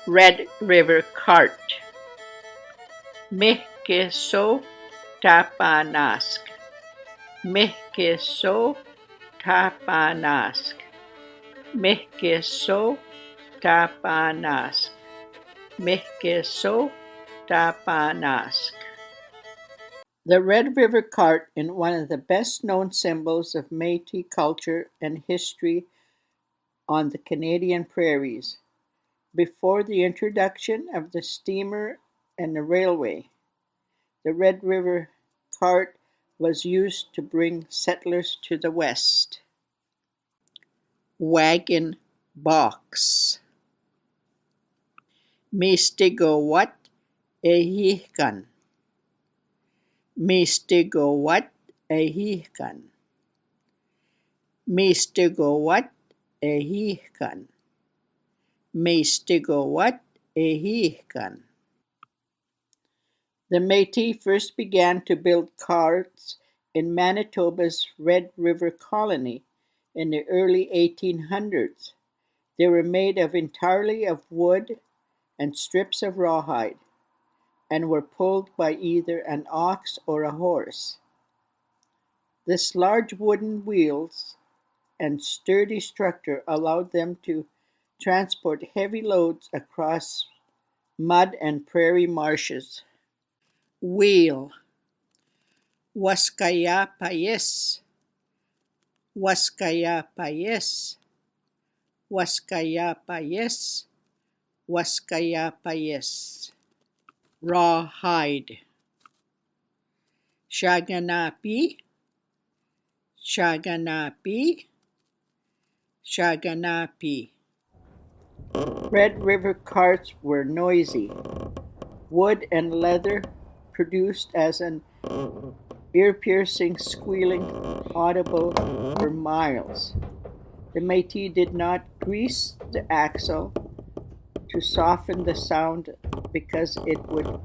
Red River Cart. Mihkeso Tâpânâsk. Mihkeso Tâpânâsk. Mihkeso Tâpânâsk. Mihkeso Tâpânâsk. The Red River Cart is one of the best-known symbols of Métis culture and history on the Canadian prairies. Before the introduction of the steamer and the railway, the Red River Cart was used to bring settlers to the west. Wagon box. Mistigowat ehihkan. Mistigowat ehihkan. Mistigowat ehihkan. Mistigowat ehihkan. The Métis first began to build carts in Manitoba's Red River Colony in the early 1800s. They were made entirely of wood and strips of rawhide, and were pulled by either an ox or a horse. This large wooden wheels and sturdy structure allowed them to transport heavy loads across mud and prairie marshes. Wheel. Waskayapayes. Waskayapayes. Waskayapayes. Waskayapayes. Rawhide. Shaganappi. Shaganappi. Shaganappi. Red River carts were noisy. Wood and leather produced as an ear-piercing squealing audible for miles. The Métis did not grease the axle to soften the sound because it would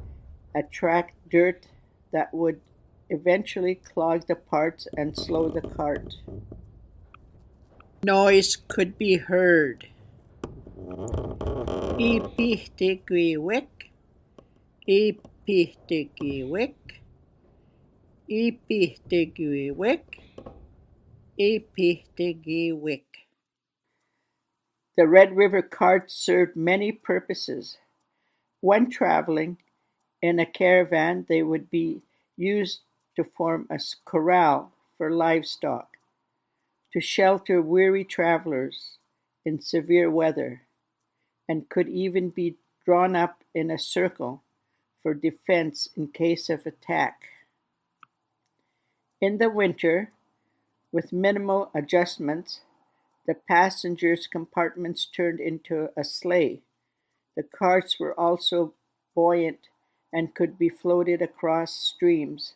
attract dirt that would eventually clog the parts and slow the cart. Noise could be heard. Ipihtigiwik, ipihtigiwik, ipihtigiwik, ipihtigiwik. The Red River cart served many purposes. When traveling in a caravan, they would be used to form a corral for livestock, to shelter weary travelers in severe weather, and could even be drawn up in a circle for defense in case of attack. In the winter, with minimal adjustments, the passengers' compartments turned into a sleigh. The carts were also buoyant and could be floated across streams,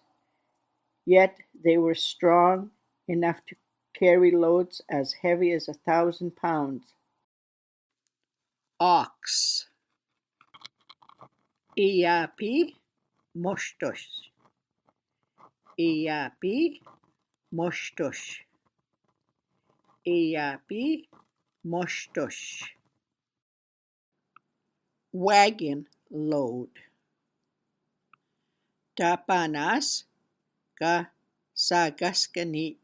yet they were strong enough to carry loads as heavy as 1,000 pounds. Ox. Iapi mostos. Iapi mostos. Iapi mostos. Wagon load. Tâpânâsk ka sakaskinet.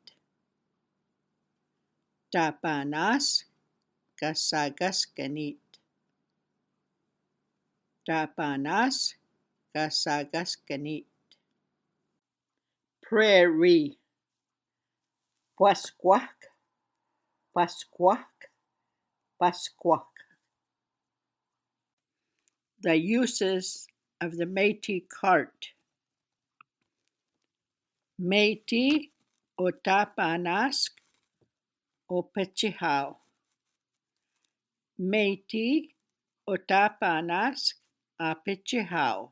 Tâpânâsk ka sakaskinet. Tâpânâsk ka sakaskinet. Prairie. Pasquak, pasquak, pasquak. The uses of the Métis cart. Métis o Tâpânâsk o Pichihau. Métis o Tâpânâsk a Pichihau.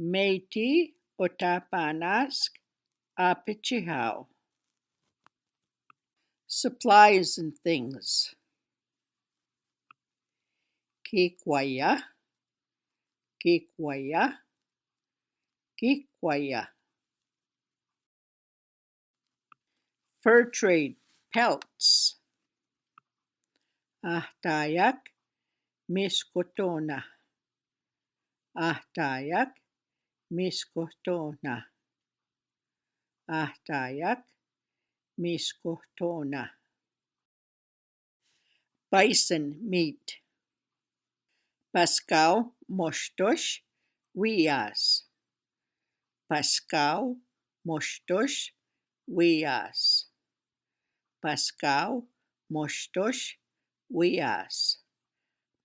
Métis o Tâpânâsk a Pichihau. Supplies and things. Kikwaya, kikwaya, kikwaya. Fur trade, pelts. Ahtayak, miskotona. Ahtayak, miskotona. Ahtayak, miskotona. Bison meat. Pascal mostos wias. Pascal mostos wias. Pascal mostos wias.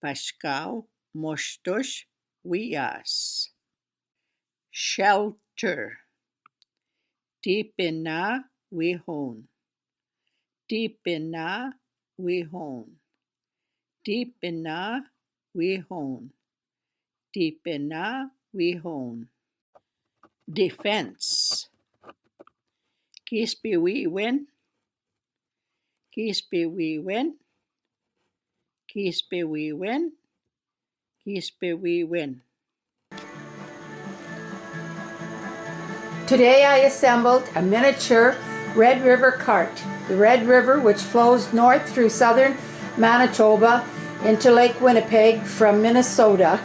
Pascal mostos wias. Shelter. Deepina wihon. Deepina wihon. Deepina wihon. Deepina wihon. Defense. Kispiwiwen. Kispiwiwen. Kispiwiwen. Kispiwiwen. Today I assembled a miniature Red River cart. The Red River, which flows north through southern Manitoba into Lake Winnipeg from Minnesota,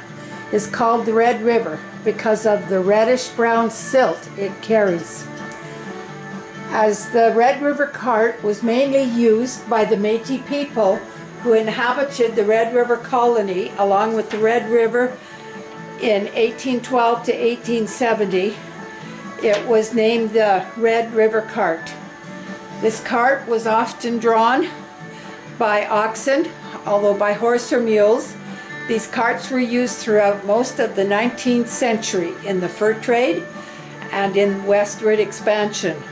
is called the Red River because of the reddish-brown silt it carries. As the Red River cart was mainly used by the Métis people who inhabited the Red River colony along with the Red River in 1812 to 1870, it was named the Red River cart. This cart was often drawn by oxen, although by horse or mules. These carts were used throughout most of the 19th century in the fur trade and in westward expansion.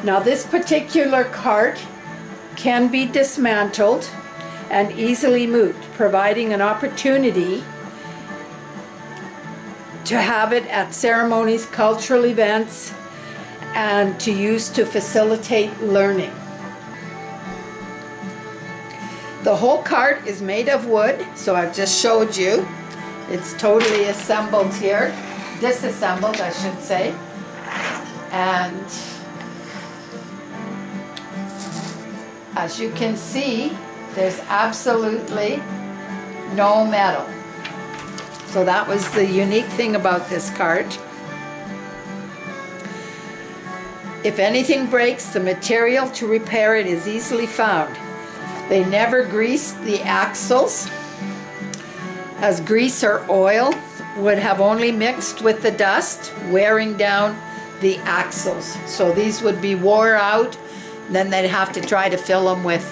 Now this particular cart can be dismantled and easily moved, providing an opportunity to have it at ceremonies, cultural events, and to use to facilitate learning. The whole cart is made of wood, so I've just showed you. It's totally assembled here, disassembled I should say, and as you can see, there's absolutely no metal. So that was the unique thing about this cart. If anything breaks, the material to repair it is easily found. They never greased the axles, as grease or oil would have only mixed with the dust, wearing down the axles. So these would be wore out, then they'd have to try to fill them with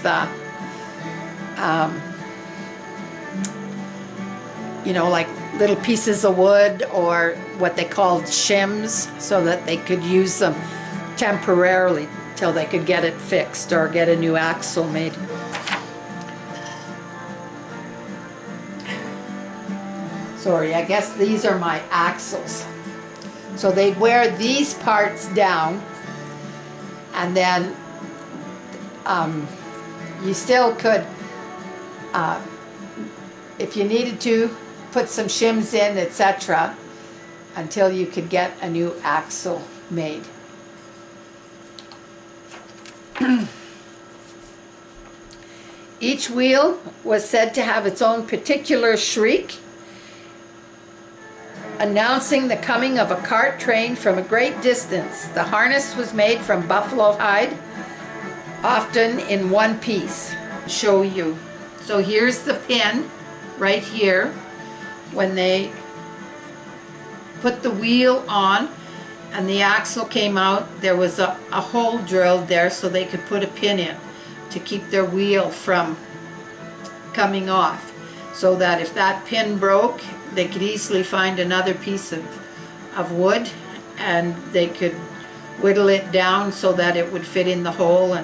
you know, like little pieces of wood or what they called shims, so that they could use them temporarily till they could get it fixed or get a new axle made. Sorry, I guess these are my axles. So they'd wear these parts down, and then you still could, if you needed to, put some shims in, etc., until you could get a new axle made. Each wheel was said to have its own particular shriek, announcing the coming of a cart train from a great distance. The harness was made from buffalo hide, often in one piece. Show you. So here's the pin right here. When they put the wheel on and the axle came out, there was a hole drilled there so they could put a pin in to keep their wheel from coming off, so that if that pin broke, they could easily find another piece of wood and they could whittle it down so that it would fit in the hole,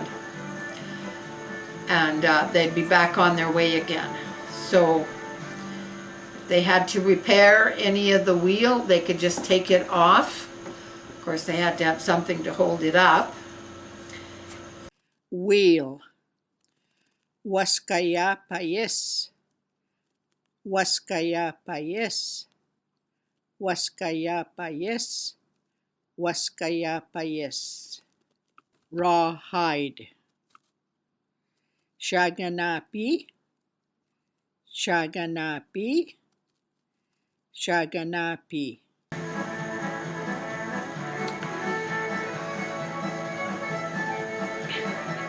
and they'd be back on their way again. So if they had to repair any of the wheel, they could just take it off. Of course, they had to have something to hold it up. Wheel. Waskaya payes. Waskaya payes. Waskaya payes. Waskaya payes. Raw hide. Shaganappi. Shaganappi, Shaganappi.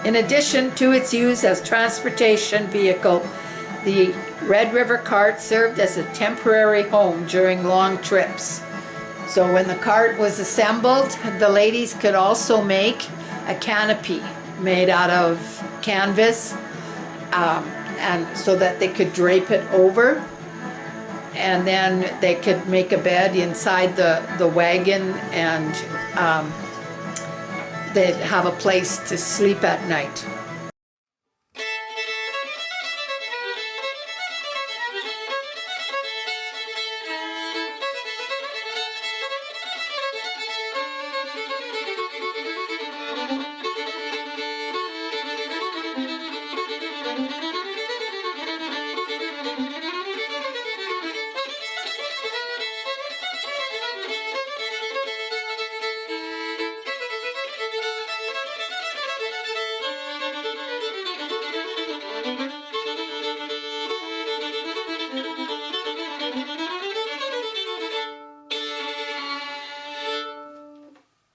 In addition to its use as transportation vehicle, the Red River cart served as a temporary home during long trips. So when the cart was assembled, the ladies could also make a canopy made out of canvas, and so that they could drape it over, and then they could make a bed inside the wagon, and they'd have a place to sleep at night.